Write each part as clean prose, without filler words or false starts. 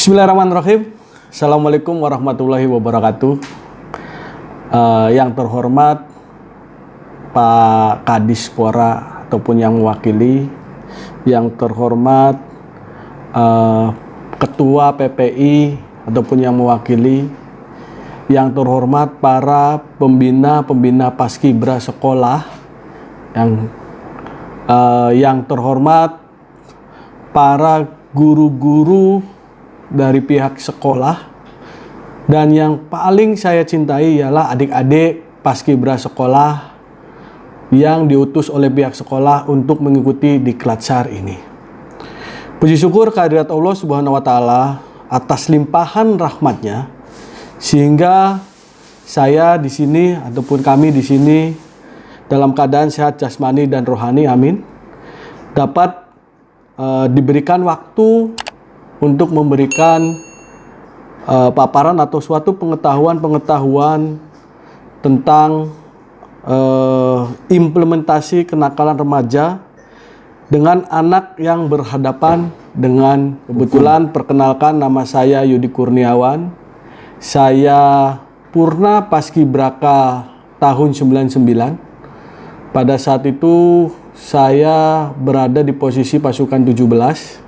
Bismillahirrahmanirrahim. Assalamualaikum warahmatullahi wabarakatuh. Yang terhormat Pak Kadispora ataupun yang mewakili, yang terhormat Ketua PPI ataupun yang mewakili, yang terhormat para pembina paskibra sekolah, yang terhormat para guru-guru dari pihak sekolah, dan yang paling saya cintai ialah adik-adik paskibra sekolah yang diutus oleh pihak sekolah untuk mengikuti diklat SAR ini. Puji syukur kehadirat Allah Subhanahu wa Ta'ala atas limpahan rahmatnya, sehingga saya di sini ataupun kami di sini dalam keadaan sehat jasmani dan rohani, amin, dapat diberikan waktu untuk memberikan paparan atau suatu pengetahuan tentang implementasi kenakalan remaja dengan anak yang berhadapan dengan, kebetulan perkenalkan, nama saya Yudi Kurniawan, saya Purna Paskibraka tahun 99. Pada saat itu saya berada di posisi pasukan 17.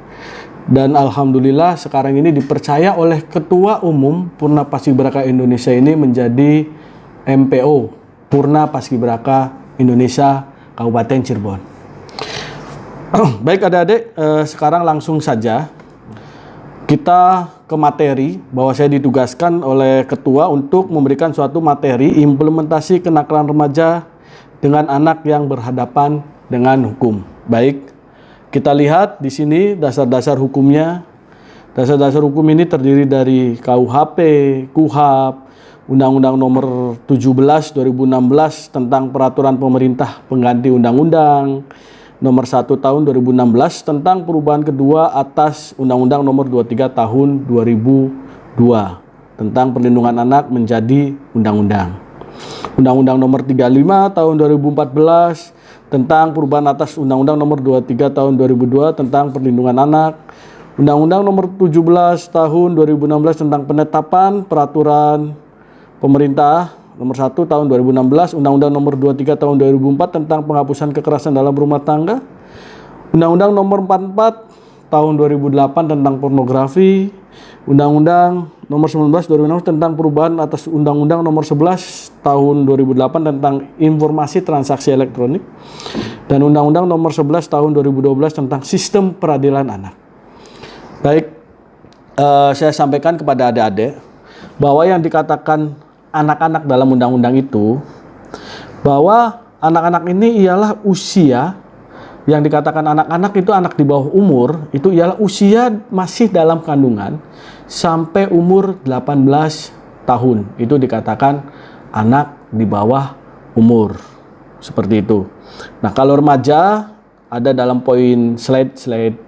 Dan alhamdulillah sekarang ini dipercaya oleh Ketua Umum Purna Paskibraka Indonesia ini menjadi MPO Purna Paskibraka Indonesia Kabupaten Cirebon. Baik adik-adik, sekarang langsung saja kita ke materi, bahwa saya ditugaskan oleh Ketua untuk memberikan suatu materi implementasi kenakalan remaja dengan anak yang berhadapan dengan hukum. Baik, kita lihat di sini dasar-dasar hukumnya. Dasar-dasar hukum ini terdiri dari KUHP, KUHAP, Undang-Undang Nomor 17 2016 tentang Peraturan Pemerintah Pengganti Undang-Undang Nomor 1 Tahun 2016 tentang perubahan kedua atas Undang-Undang Nomor 23 Tahun 2002 tentang perlindungan anak menjadi undang-undang. Undang-Undang Nomor 35 Tahun 2014 tentang perubahan atas Undang-Undang Nomor 23 Tahun 2002 tentang perlindungan anak, Undang-Undang Nomor 17 Tahun 2016 tentang penetapan peraturan pemerintah Nomor 1 Tahun 2016, Undang-Undang Nomor 23 Tahun 2004 tentang penghapusan kekerasan dalam rumah tangga, Undang-Undang Nomor 44 Tahun 2008 tentang pornografi, Undang-Undang Nomor 19 2006 tentang perubahan atas Undang-Undang Nomor 11 Tahun 2008 tentang informasi transaksi elektronik, dan Undang-Undang Nomor 11 Tahun 2012 tentang sistem peradilan anak. Baik, saya sampaikan kepada adik-adik bahwa yang dikatakan anak-anak dalam undang-undang itu, bahwa anak-anak ini ialah usia yang dikatakan anak-anak itu anak di bawah umur, itu ialah usia masih dalam kandungan sampai umur 18 tahun. Itu dikatakan anak di bawah umur. Seperti itu. Nah, kalau remaja ada dalam poin slide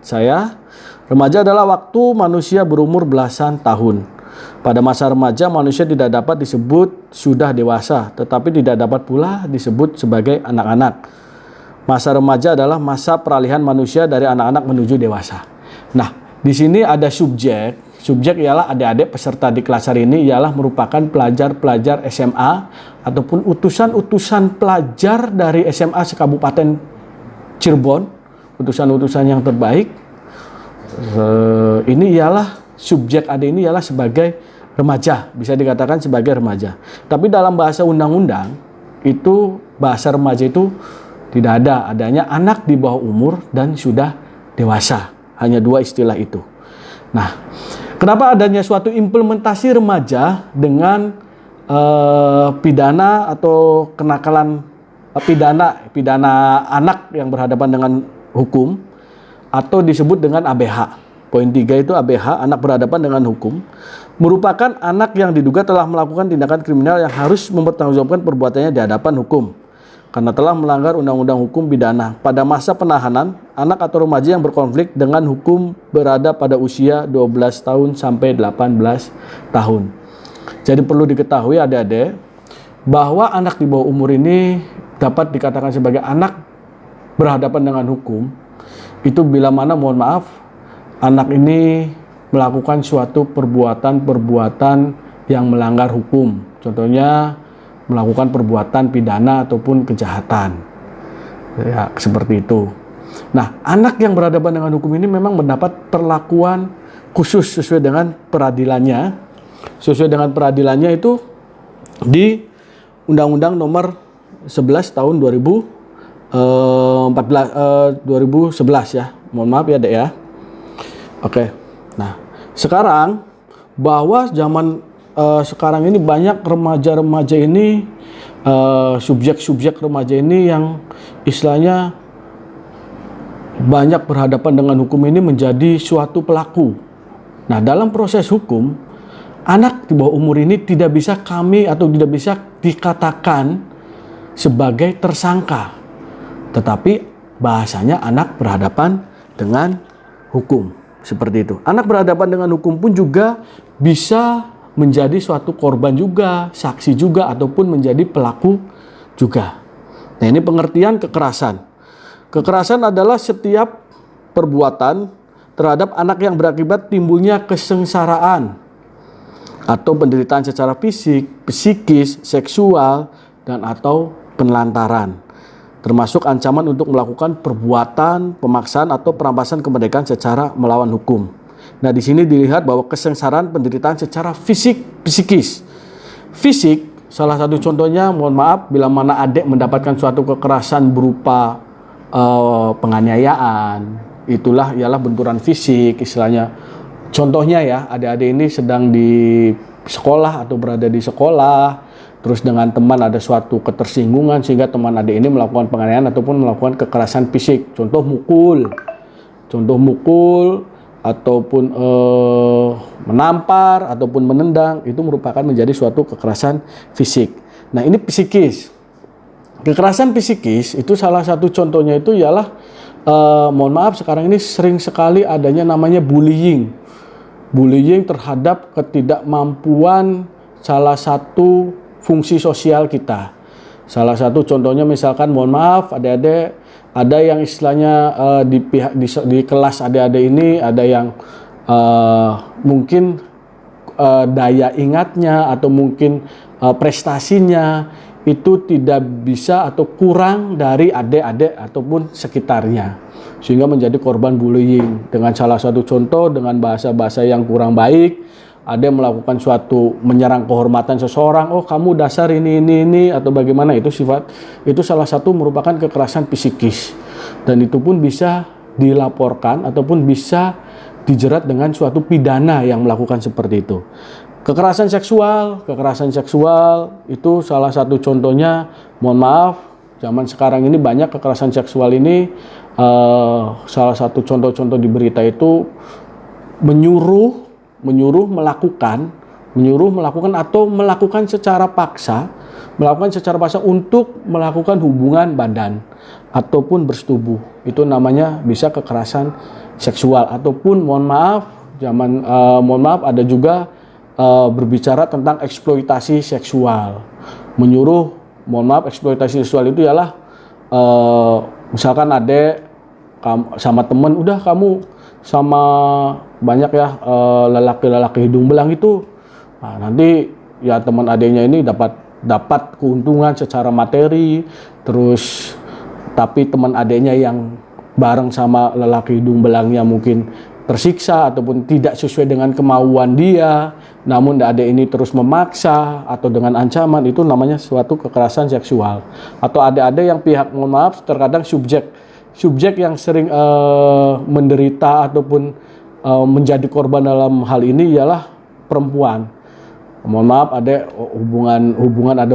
saya. Remaja adalah waktu manusia berumur belasan tahun. Pada masa remaja manusia tidak dapat disebut sudah dewasa, tetapi tidak dapat pula disebut sebagai anak-anak. Masa remaja adalah masa peralihan manusia dari anak-anak menuju dewasa. Nah, di sini ada subjek. Subjek ialah adik-adik peserta di kelas hari ini ialah merupakan pelajar-pelajar SMA ataupun utusan-utusan pelajar dari SMA sekabupaten Cirebon, utusan-utusan yang terbaik. Ini ialah subjek adik ini ialah sebagai remaja, bisa dikatakan sebagai remaja. Tapi dalam bahasa undang-undang itu, bahasa remaja itu tidak ada, adanya anak di bawah umur dan sudah dewasa. Hanya dua istilah itu. Nah, kenapa adanya suatu implementasi remaja dengan pidana atau kenakalan pidana anak yang berhadapan dengan hukum, atau disebut dengan ABH. Poin 3 itu ABH, anak berhadapan dengan hukum, merupakan anak yang diduga telah melakukan tindakan kriminal yang harus mempertanggungjawabkan perbuatannya di hadapan hukum karena telah melanggar undang-undang hukum pidana. Pada masa penahanan, anak atau remaja yang berkonflik dengan hukum berada pada usia 12 tahun sampai 18 tahun. Jadi perlu diketahui adik-adik bahwa anak di bawah umur ini dapat dikatakan sebagai anak berhadapan dengan hukum itu bila mana, mohon maaf, anak ini melakukan suatu perbuatan-perbuatan yang melanggar hukum. Contohnya melakukan perbuatan pidana ataupun kejahatan. Ya, seperti itu. Nah, anak yang berhadapan dengan hukum ini memang mendapat perlakuan khusus sesuai dengan peradilannya. Sesuai dengan peradilannya itu di Undang-Undang Nomor 11 tahun 2011 ya. Mohon maaf ya, Dek ya. Oke. Nah, sekarang bahwa zaman sekarang ini banyak remaja-remaja ini subjek-subjek remaja ini yang istilahnya banyak berhadapan dengan hukum ini menjadi suatu pelaku. Nah, dalam proses hukum, anak di bawah umur ini tidak bisa tidak bisa dikatakan sebagai tersangka. Tetapi bahasanya anak berhadapan dengan hukum. Seperti itu. Anak berhadapan dengan hukum pun juga bisa menjadi suatu korban juga, saksi juga, ataupun menjadi pelaku juga. Nah, ini pengertian kekerasan. Kekerasan adalah setiap perbuatan terhadap anak yang berakibat timbulnya kesengsaraan atau penderitaan secara fisik, psikis, seksual, dan atau penelantaran. Termasuk ancaman untuk melakukan perbuatan, pemaksaan, atau perampasan kemerdekaan secara melawan hukum. Nah, di sini dilihat bahwa kesengsaraan penderitaan secara fisik, psikis. Fisik, salah satu contohnya, mohon maaf, bila mana adik mendapatkan suatu kekerasan berupa penganiayaan, itulah ialah benturan fisik, istilahnya. Contohnya ya, adik-adik ini sedang di sekolah atau berada di sekolah, terus dengan teman ada suatu ketersinggungan sehingga teman adik ini melakukan penganiayaan ataupun melakukan kekerasan fisik. Contoh mukul ataupun menampar ataupun menendang, itu merupakan menjadi suatu kekerasan fisik. Nah, ini psikis. Kekerasan psikis itu salah satu contohnya itu ialah mohon maaf, sekarang ini sering sekali adanya namanya bullying. Bullying terhadap ketidakmampuan salah satu fungsi sosial kita. Salah satu contohnya misalkan, mohon maaf adik-adik, ada yang istilahnya di kelas adik-adik ini ada yang mungkin daya ingatnya atau mungkin prestasinya itu tidak bisa atau kurang dari adik-adik ataupun sekitarnya, sehingga menjadi korban bullying. Dengan salah satu contoh dengan bahasa-bahasa yang kurang baik, ada yang melakukan suatu menyerang kehormatan seseorang, oh kamu dasar ini atau bagaimana, itu salah satu merupakan kekerasan psikis, dan itu pun bisa dilaporkan ataupun bisa dijerat dengan suatu pidana yang melakukan seperti itu. Kekerasan seksual itu salah satu contohnya, mohon maaf, zaman sekarang ini banyak kekerasan seksual ini, salah satu contoh-contoh di berita itu menyuruh melakukan atau melakukan secara paksa untuk melakukan hubungan badan ataupun bersetubuh. Itu namanya bisa kekerasan seksual. Ataupun mohon maaf ada juga berbicara tentang eksploitasi seksual. Eksploitasi seksual itu ialah misalkan adek sama temen, udah kamu sama banyak ya lelaki-lelaki hidung belang itu, nah, nanti ya teman adiknya ini dapat keuntungan secara materi, terus tapi teman adiknya yang bareng sama lelaki hidung belangnya mungkin tersiksa ataupun tidak sesuai dengan kemauan dia, namun adik ini terus memaksa atau dengan ancaman, itu namanya suatu kekerasan seksual. Atau adik-adik yang mohon maaf, terkadang subjek yang sering menderita ataupun menjadi korban dalam hal ini ialah perempuan. Mohon maaf, ada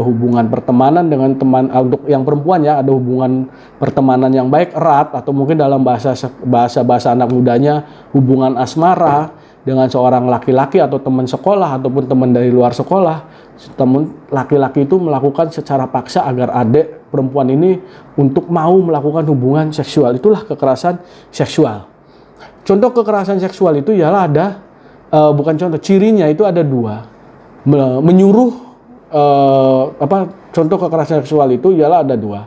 hubungan pertemanan dengan teman, untuk yang perempuan ya, ada hubungan pertemanan yang baik, erat, atau mungkin dalam bahasa anak mudanya hubungan asmara dengan seorang laki-laki atau teman sekolah ataupun teman dari luar sekolah. Teman laki-laki itu melakukan secara paksa agar adik perempuan ini untuk mau melakukan hubungan seksual. Itulah kekerasan seksual. Contoh kekerasan seksual itu ialah cirinya itu ada dua. Contoh kekerasan seksual itu ialah ada dua.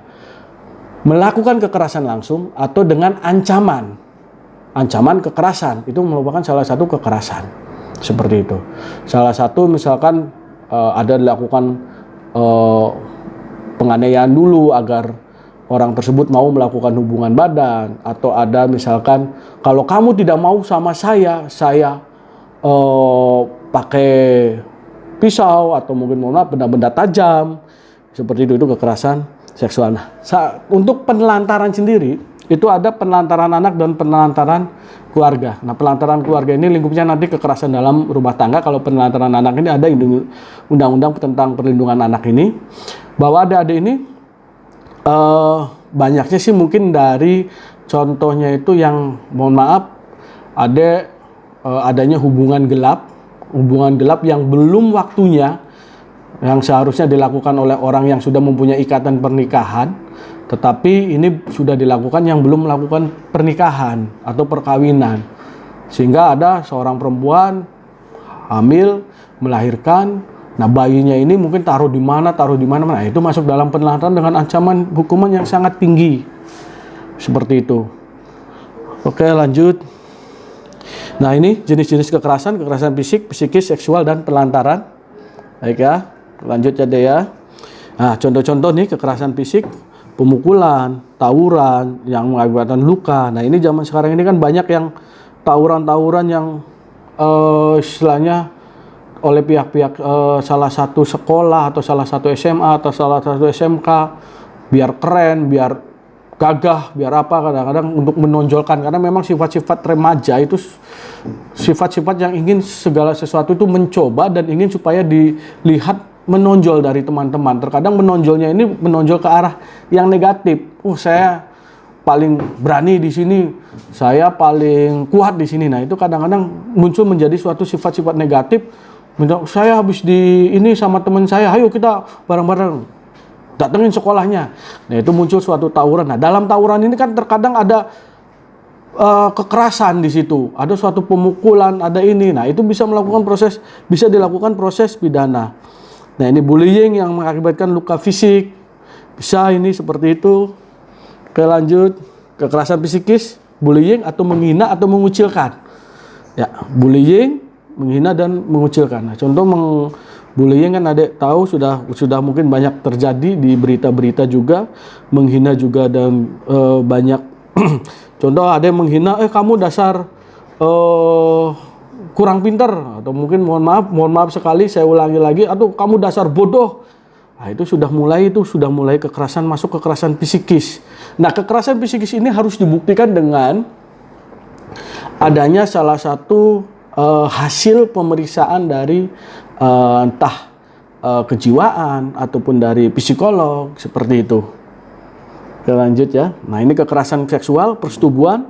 Melakukan kekerasan langsung atau dengan ancaman. ancaman kekerasan. Itu merupakan salah satu kekerasan. Seperti itu. Salah satu misalkan ada dilakukan penganiayaan dulu agar orang tersebut mau melakukan hubungan badan, atau ada misalkan kalau kamu tidak mau sama saya pakai pisau atau mungkin benda-benda tajam. Seperti itu kekerasan seksual. Nah, untuk penelantaran sendiri itu ada penelantaran anak dan penelantaran keluarga. Nah, penelantaran keluarga ini lingkupnya nanti kekerasan dalam rumah tangga. Kalau penelantaran anak ini ada undang-undang tentang perlindungan anak ini. Bahwa adik-adik ini banyaknya sih mungkin dari contohnya itu yang mohon maaf adanya hubungan gelap yang belum waktunya, yang seharusnya dilakukan oleh orang yang sudah mempunyai ikatan pernikahan, tetapi ini sudah dilakukan yang belum melakukan pernikahan atau perkawinan, sehingga ada seorang perempuan hamil, melahirkan. Nah, bayinya ini mungkin taruh di mana, nah itu masuk dalam penelantaran dengan ancaman hukuman yang sangat tinggi. Seperti itu. Oke, lanjut. Nah, ini jenis-jenis kekerasan fisik, psikis, seksual, dan penelantaran. Baik ya, lanjut ya deh ya. Nah, contoh-contoh nih kekerasan fisik, pemukulan, tawuran yang mengakibatkan luka. Nah, ini zaman sekarang ini kan banyak yang tawuran-tawuran yang istilahnya oleh pihak-pihak salah satu sekolah atau salah satu SMA atau salah satu SMK, biar keren, biar gagah, biar apa, kadang-kadang untuk menonjolkan, karena memang sifat-sifat remaja itu sifat-sifat yang ingin segala sesuatu itu mencoba dan ingin supaya dilihat menonjol dari teman-teman. Terkadang menonjolnya ini menonjol ke arah yang negatif. Saya paling berani di sini, saya paling kuat di sini. Nah, itu kadang-kadang muncul menjadi suatu sifat-sifat negatif. Saya habis di ini sama teman saya, ayo kita bareng-bareng datengin sekolahnya. Nah, itu muncul suatu tawuran. Nah, dalam tawuran ini kan terkadang ada kekerasan di situ, ada suatu pemukulan, ada ini. Nah, itu bisa dilakukan proses pidana. Nah, ini bullying yang mengakibatkan luka fisik, bisa ini seperti itu. Oke, lanjut. Kekerasan psikis, bullying atau menghina atau mengucilkan. Ya, bullying, menghina dan mengucilkan. Nah, contoh bullying kan adik tahu sudah mungkin banyak terjadi di berita-berita juga, menghina juga, dan banyak contoh ada yang menghina, kamu dasar kurang pinter, atau mungkin mohon maaf sekali saya ulangi lagi, atau kamu dasar bodoh. Nah, itu sudah mulai kekerasan, masuk kekerasan psikis. Nah, kekerasan psikis ini harus dibuktikan dengan adanya salah satu hasil pemeriksaan dari entah kejiwaan ataupun dari psikolog, seperti itu. Oke, lanjut ya. Nah, ini kekerasan seksual, persetubuhan,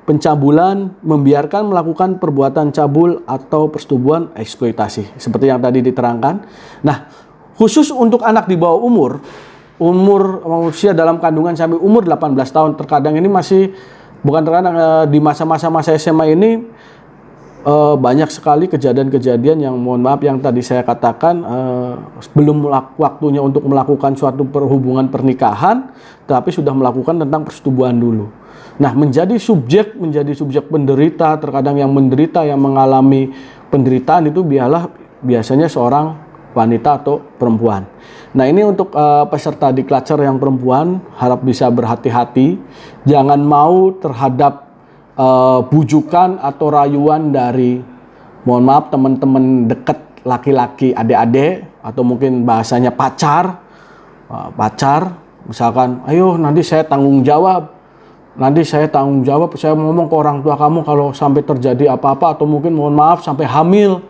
pencabulan, membiarkan melakukan perbuatan cabul atau persetubuhan eksploitasi, seperti yang tadi diterangkan. Nah, khusus untuk anak di bawah umur usia dalam kandungan sampai umur 18 tahun, terkadang ini masih di masa-masa SMA ini banyak sekali kejadian-kejadian yang mohon maaf yang tadi saya katakan belum waktunya untuk melakukan suatu perhubungan pernikahan, tapi sudah melakukan tentang persetubuhan dulu. Nah, menjadi subjek penderita, terkadang yang menderita, yang mengalami penderitaan itu biasanya seorang wanita atau perempuan. Nah, ini untuk peserta diklatser yang perempuan harap bisa berhati-hati, jangan mau terhadap bujukan atau rayuan dari mohon maaf teman-teman dekat laki-laki, adik-adik, atau mungkin bahasanya pacar, misalkan, ayo nanti saya tanggung jawab, saya ngomong ke orang tua kamu kalau sampai terjadi apa-apa, atau mungkin mohon maaf sampai hamil.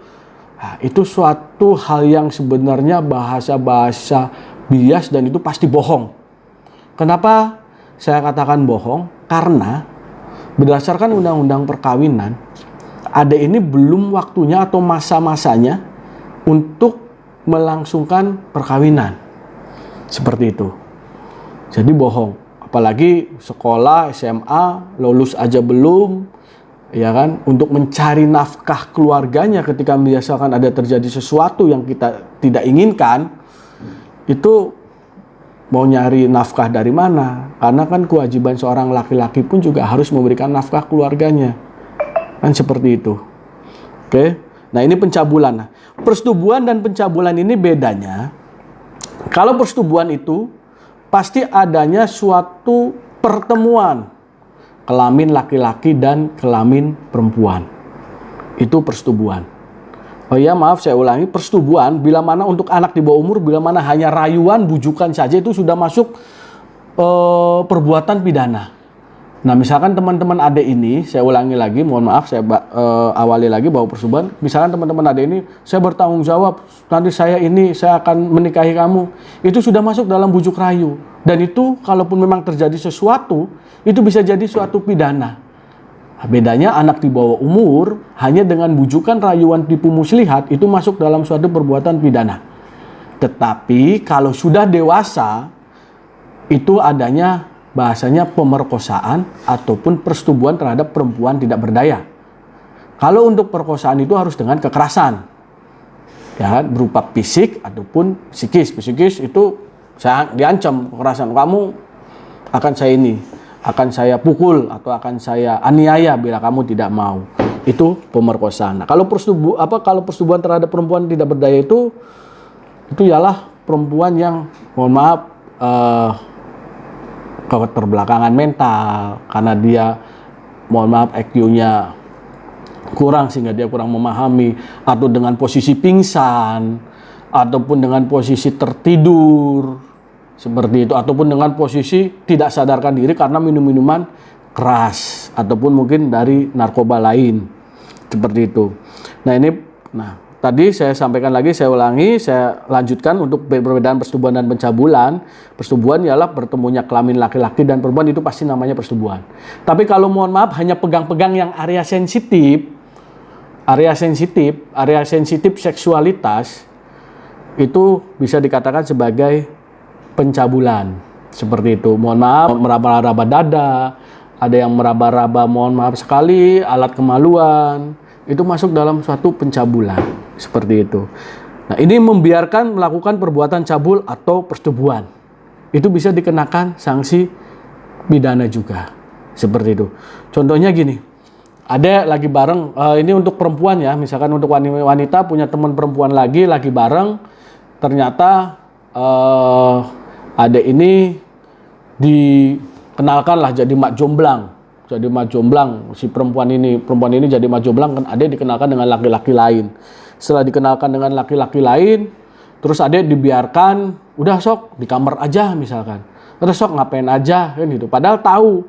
Nah, itu suatu hal yang sebenarnya bahasa-bahasa bias dan itu pasti bohong. Kenapa saya katakan bohong? Karena berdasarkan undang-undang perkawinan, adik ini belum waktunya atau masa-masanya untuk melangsungkan perkawinan. Seperti itu. Jadi bohong. Apalagi sekolah, SMA, lulus aja belum, ya kan? Untuk mencari nafkah keluarganya ketika misalkan ada terjadi sesuatu yang kita tidak inginkan, itu mau nyari nafkah dari mana? Karena kan kewajiban seorang laki-laki pun juga harus memberikan nafkah keluarganya. Kan seperti itu. Oke. Nah, ini pencabulan. Nah, persetubuhan dan pencabulan ini bedanya. Kalau persetubuhan itu pasti adanya suatu pertemuan kelamin laki-laki dan kelamin perempuan. Itu persetubuhan. Oh iya, maaf saya ulangi, persetubuhan bila mana untuk anak di bawah umur, bila mana hanya rayuan, bujukan saja itu sudah masuk perbuatan pidana. Nah, misalkan teman-teman adik ini, saya ulangi lagi, mohon maaf saya awali lagi bahwa persetubuhan, misalkan teman-teman adik ini, saya bertanggung jawab, nanti saya akan menikahi kamu, itu sudah masuk dalam bujuk rayu. Dan itu kalaupun memang terjadi sesuatu, itu bisa jadi suatu pidana. Bedanya anak di bawah umur hanya dengan bujukan, rayuan, tipu muslihat itu masuk dalam suatu perbuatan pidana. Tetapi kalau sudah dewasa itu adanya bahasanya pemerkosaan ataupun persetubuhan terhadap perempuan tidak berdaya. Kalau untuk perkosaan itu harus dengan kekerasan, ya, berupa fisik ataupun psikis. Psikis itu saya diancam kekerasan, kamu akan saya pukul atau akan saya aniaya bila kamu tidak mau. Itu pemerkosaan. Nah, kalau persetubuhan terhadap perempuan tidak berdaya itu ialah perempuan yang, mohon maaf, keterbelakangan mental karena dia, mohon maaf, IQ-nya kurang sehingga dia kurang memahami, atau dengan posisi pingsan ataupun dengan posisi tertidur seperti itu, ataupun dengan posisi tidak sadarkan diri karena minum-minuman keras ataupun mungkin dari narkoba lain seperti itu. Nah, tadi saya sampaikan lagi, saya ulangi, saya lanjutkan untuk perbedaan persetubuhan dan pencabulan. Persetubuhan ialah bertemunya kelamin laki-laki dan perempuan, itu pasti namanya persetubuhan. Tapi kalau mohon maaf hanya pegang-pegang yang area sensitif seksualitas, itu bisa dikatakan sebagai pencabulan seperti itu. Mohon maaf, meraba-raba dada, ada yang meraba-raba, mohon maaf sekali, alat kemaluan, itu masuk dalam suatu pencabulan seperti itu. Nah, ini membiarkan melakukan perbuatan cabul atau persetubuhan, itu bisa dikenakan sanksi pidana juga seperti itu. Contohnya gini, ada lagi bareng, ini untuk perempuan ya, misalkan untuk wanita punya teman perempuan lagi bareng, ternyata adek ini dikenalkanlah jadi mak jomblang. Si perempuan ini jadi mak jomblang, kan adek dikenalkan dengan laki-laki lain. Setelah dikenalkan dengan laki-laki lain, terus adek dibiarkan, udah sok di kamar aja misalkan. Udah sok ngapain aja kan gitu. Padahal tahu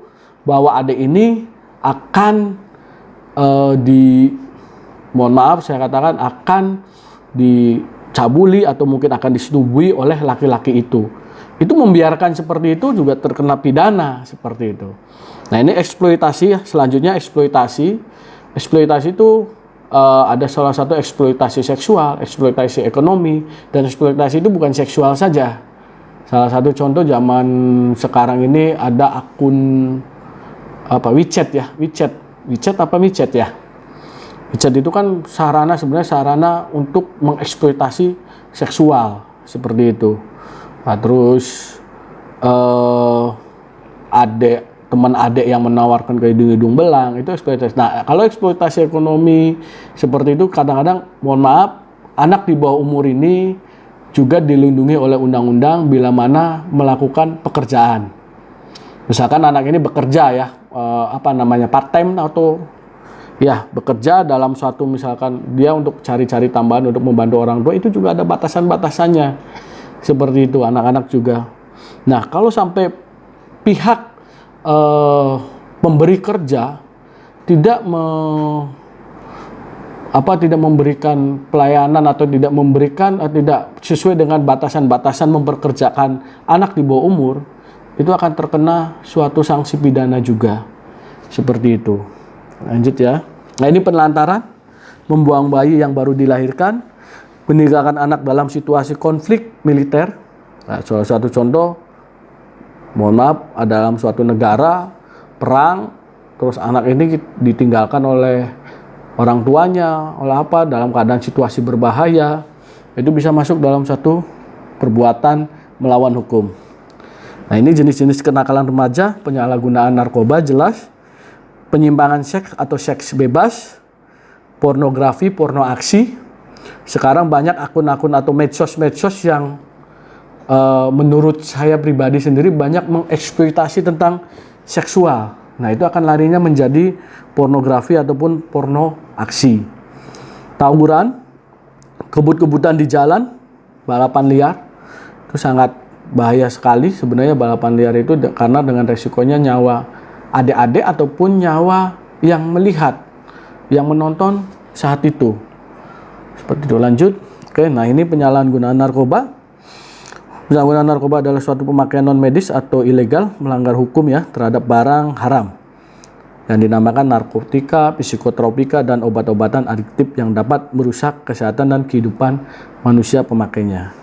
bahwa adek ini akan mohon maaf saya katakan, akan dicabuli atau mungkin akan disetubui oleh laki-laki itu. Itu membiarkan seperti itu juga terkena pidana seperti itu. Nah, ini eksploitasi ya. Selanjutnya eksploitasi. Eksploitasi itu ada salah satu eksploitasi seksual, eksploitasi ekonomi, dan eksploitasi itu bukan seksual saja. Salah satu contoh zaman sekarang ini ada akun WeChat ya, WeChat ya. WeChat itu kan sebenarnya sarana untuk mengeksploitasi seksual seperti itu. Nah, terus teman adek yang menawarkan ke hidung belang, itu eksploitasi. Nah, kalau eksploitasi ekonomi seperti itu, kadang-kadang mohon maaf, anak di bawah umur ini juga dilindungi oleh undang-undang bila mana melakukan pekerjaan. Misalkan anak ini bekerja ya, part time atau ya bekerja dalam suatu, misalkan dia untuk cari-cari tambahan untuk membantu orang tua, itu juga ada batasan-batasannya. Seperti itu, anak-anak juga. Nah, kalau sampai pihak pemberi kerja tidak memberikan pelayanan atau tidak sesuai dengan batasan-batasan memperkerjakan anak di bawah umur, itu akan terkena suatu sanksi pidana juga. Seperti itu. Lanjut ya. Nah, ini penelantaran, membuang bayi yang baru dilahirkan, meninggalkan anak dalam situasi konflik militer. Nah, salah satu contoh, mohon maaf, dalam suatu negara perang, terus anak ini ditinggalkan oleh orang tuanya, dalam keadaan situasi berbahaya, itu bisa masuk dalam satu perbuatan melawan hukum. Nah, ini jenis-jenis kenakalan remaja, penyalahgunaan narkoba jelas, penyimpangan seks atau seks bebas, pornografi, porno aksi. Sekarang banyak akun-akun atau medsos-medsos yang menurut saya pribadi sendiri banyak mengeksploitasi tentang seksual. Nah, itu akan larinya menjadi pornografi ataupun porno aksi. Tawuran, kebut-kebutan di jalan, balapan liar, itu sangat bahaya sekali sebenarnya balapan liar itu, karena dengan resikonya nyawa adik-adik ataupun nyawa yang melihat, yang menonton saat itu. Seperti itu. Lanjut. Oke, nah ini penyalahgunaan narkoba. Penyalahgunaan narkoba adalah suatu pemakaian non medis atau ilegal melanggar hukum ya terhadap barang haram yang dinamakan narkotika, psikotropika, dan obat-obatan adiktif yang dapat merusak kesehatan dan kehidupan manusia pemakainya.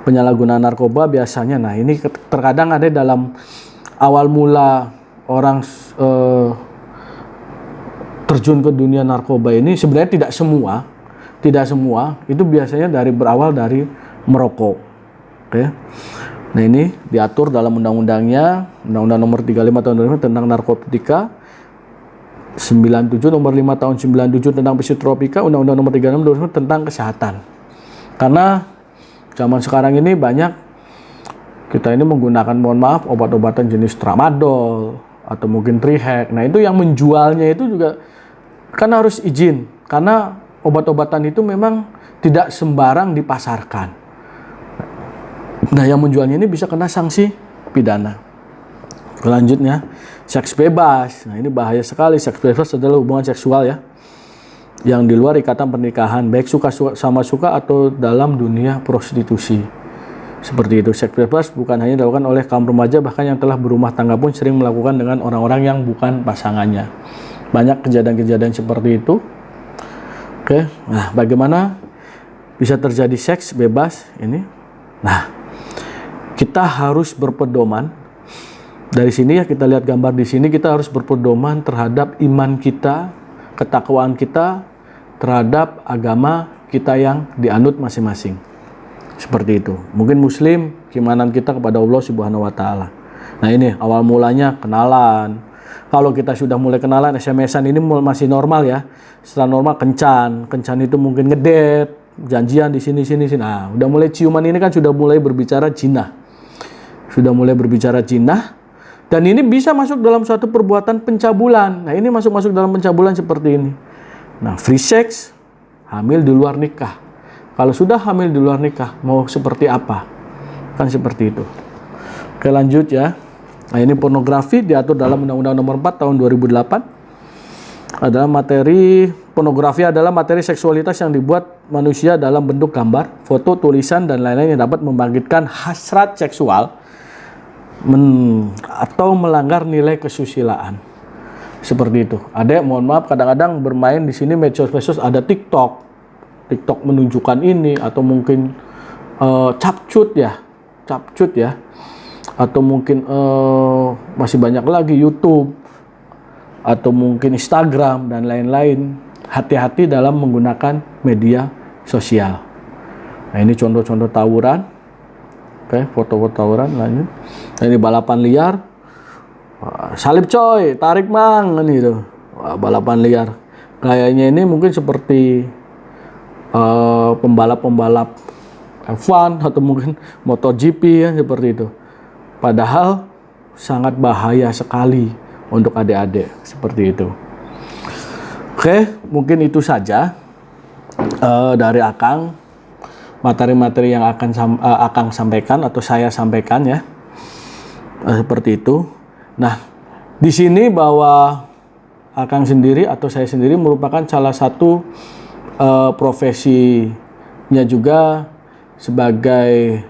Penyalahgunaan narkoba biasanya, nah ini terkadang ada dalam awal mula orang terjun ke dunia narkoba ini, sebenarnya tidak semua itu biasanya berawal dari merokok. Oke. Nah, ini diatur dalam undang-undangnya, Undang-Undang Nomor 35 Tahun 2000 tentang narkotika, 97 Nomor 5 Tahun 97 tentang psikotropika, Undang-Undang Nomor 36 2000 tentang kesehatan. Karena zaman sekarang ini banyak kita ini menggunakan, mohon maaf, obat-obatan jenis tramadol atau mungkin trihack. Nah, itu yang menjualnya itu juga kan harus izin, karena obat-obatan itu memang tidak sembarang dipasarkan. Nah, yang menjualnya ini bisa kena sanksi pidana. Selanjutnya, seks bebas. Nah, ini bahaya sekali. Seks bebas adalah hubungan seksual ya, yang di luar ikatan pernikahan, baik suka sama suka atau dalam dunia prostitusi. Seperti itu. Seks bebas bukan hanya dilakukan oleh kaum remaja, bahkan yang telah berumah tangga pun sering melakukan dengan orang-orang yang bukan pasangannya. Banyak kejadian-kejadian seperti itu. Oke, nah bagaimana bisa terjadi seks bebas ini? Nah, kita harus berpedoman. Dari sini ya, kita lihat gambar di sini, kita harus berpedoman terhadap iman kita, ketakwaan kita terhadap agama kita yang dianut masing-masing. Seperti itu. Mungkin muslim, keimanan kita kepada Allah Subhanahu wa taala. Nah, ini awal mulanya kenalan. Kalau kita sudah mulai kenalan, SMS-an ini masih normal ya. Setelah normal kencan itu mungkin ngedate, janjian di sini. Nah, udah mulai ciuman ini kan sudah mulai berbicara jinah. Dan ini bisa masuk dalam suatu perbuatan pencabulan. Nah, ini masuk dalam pencabulan seperti ini. Nah, free sex, hamil di luar nikah. Kalau sudah hamil di luar nikah, mau seperti apa? Kan seperti itu. Oke, lanjut ya. Nah, ini pornografi diatur dalam Undang-Undang Nomor 4 Tahun 2008. Pornografi adalah materi seksualitas yang dibuat manusia dalam bentuk gambar, foto, tulisan, dan lain-lain yang dapat membangkitkan hasrat seksual atau melanggar nilai kesusilaan. Seperti itu. Ada, mohon maaf, kadang-kadang bermain di sini medsos ada TikTok menunjukkan ini, atau mungkin capcut ya, atau mungkin masih banyak lagi YouTube, atau mungkin Instagram dan lain-lain. Hati-hati dalam menggunakan media sosial. Nah, ini contoh-contoh tawuran. Oke, foto-foto tawuran. Lanjut. Nah, ini balapan liar. Wah, salib coy, tarik mang, kan gitu. Wah, balapan liar. Kayaknya ini mungkin seperti pembalap-pembalap F1 atau mungkin MotoGP ya, seperti itu. Padahal sangat bahaya sekali untuk adik-adik, seperti itu. Oke, mungkin itu saja dari Akang, materi-materi yang akan Akang sampaikan atau saya sampaikan ya, seperti itu. Nah, di sini bahwa Akang sendiri atau saya sendiri merupakan salah satu profesinya juga sebagai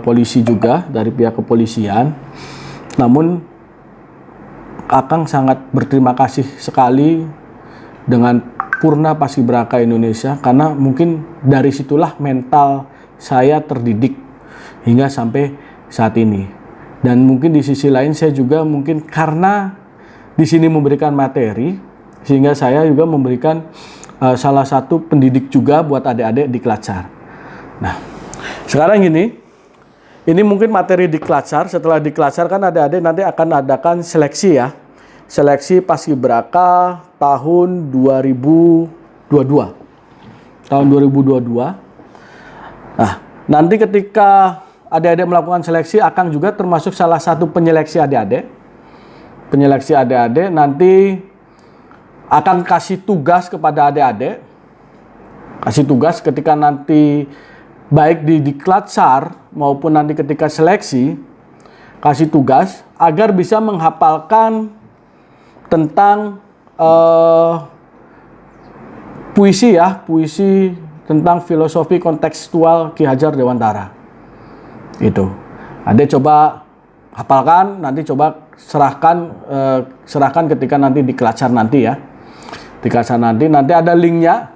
polisi juga dari pihak kepolisian. Namun Akang sangat berterima kasih sekali dengan Purna Paskibraka Indonesia, karena mungkin dari situlah mental saya terdidik hingga sampai saat ini. Dan mungkin di sisi lain saya juga mungkin karena di sini memberikan materi, sehingga saya juga memberikan salah satu pendidik juga buat adik-adik di Kelacar. Nah, sekarang gini, Ini mungkin materi Diklat-Sar. Setelah Diklat-Sar kan adik-adik nanti akan adakan seleksi ya. Seleksi Paskibraka tahun 2022. Tahun 2022. Nah, nanti ketika adik-adik melakukan seleksi, Akang juga termasuk salah satu penyeleksi adik-adik. Penyeleksi adik-adik nanti akan kasih tugas kepada adik-adik. Kasih tugas ketika nanti baik di Diklat-Sar maupun nanti ketika seleksi, kasih tugas agar bisa menghafalkan tentang puisi ya, puisi tentang filosofi kontekstual Ki Hajar Dewantara. Itu. Adik coba hafalkan, nanti coba serahkan ketika nanti Diklat-Sar nanti ya. Diklat-Sar nanti ada linknya.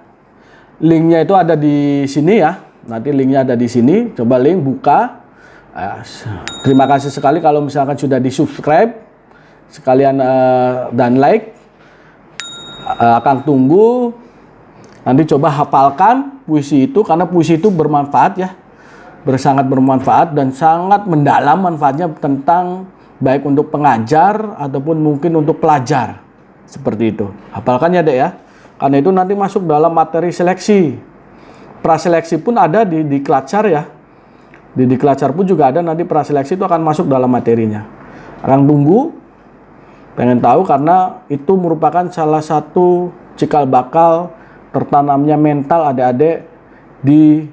Linknya itu ada di sini ya. Nanti linknya ada di sini. Coba link buka. Terima kasih sekali kalau misalkan sudah di subscribe sekalian dan like. Akan tunggu. Nanti coba hafalkan puisi itu karena puisi itu bermanfaat ya. Sangat bermanfaat dan sangat mendalam manfaatnya tentang baik untuk pengajar ataupun mungkin untuk pelajar. Seperti itu. Hafalkan ya, Dek ya. Karena itu nanti masuk dalam materi seleksi. Praseleksi pun ada di Diklat-Sar ya. Di Diklat-Sar pun juga ada nanti praseleksi itu akan masuk dalam materinya. Akan tunggu, pengen tahu karena itu merupakan salah satu cikal bakal tertanamnya mental adik-adik di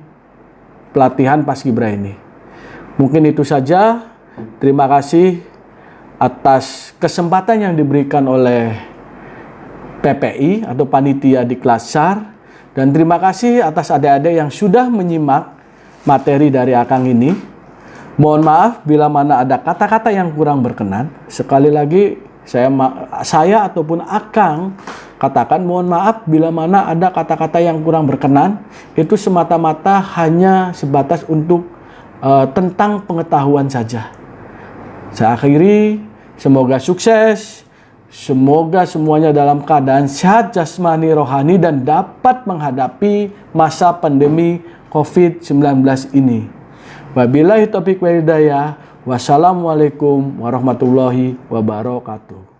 pelatihan Paskibra ini. Mungkin itu saja. Terima kasih atas kesempatan yang diberikan oleh PPI atau Panitia Diklat-Sar, dan terima kasih atas adik-adik yang sudah menyimak materi dari Akang ini. Mohon maaf bila mana ada kata-kata yang kurang berkenan. Sekali lagi saya ataupun Akang katakan mohon maaf bila mana ada kata-kata yang kurang berkenan. Itu semata-mata hanya sebatas untuk tentang pengetahuan saja. Saya akhiri, semoga sukses. Semoga semuanya dalam keadaan sehat jasmani rohani dan dapat menghadapi masa pandemi COVID-19 ini. Wabillahi taufiq wal hidayah. Wassalamualaikum warahmatullahi wabarakatuh.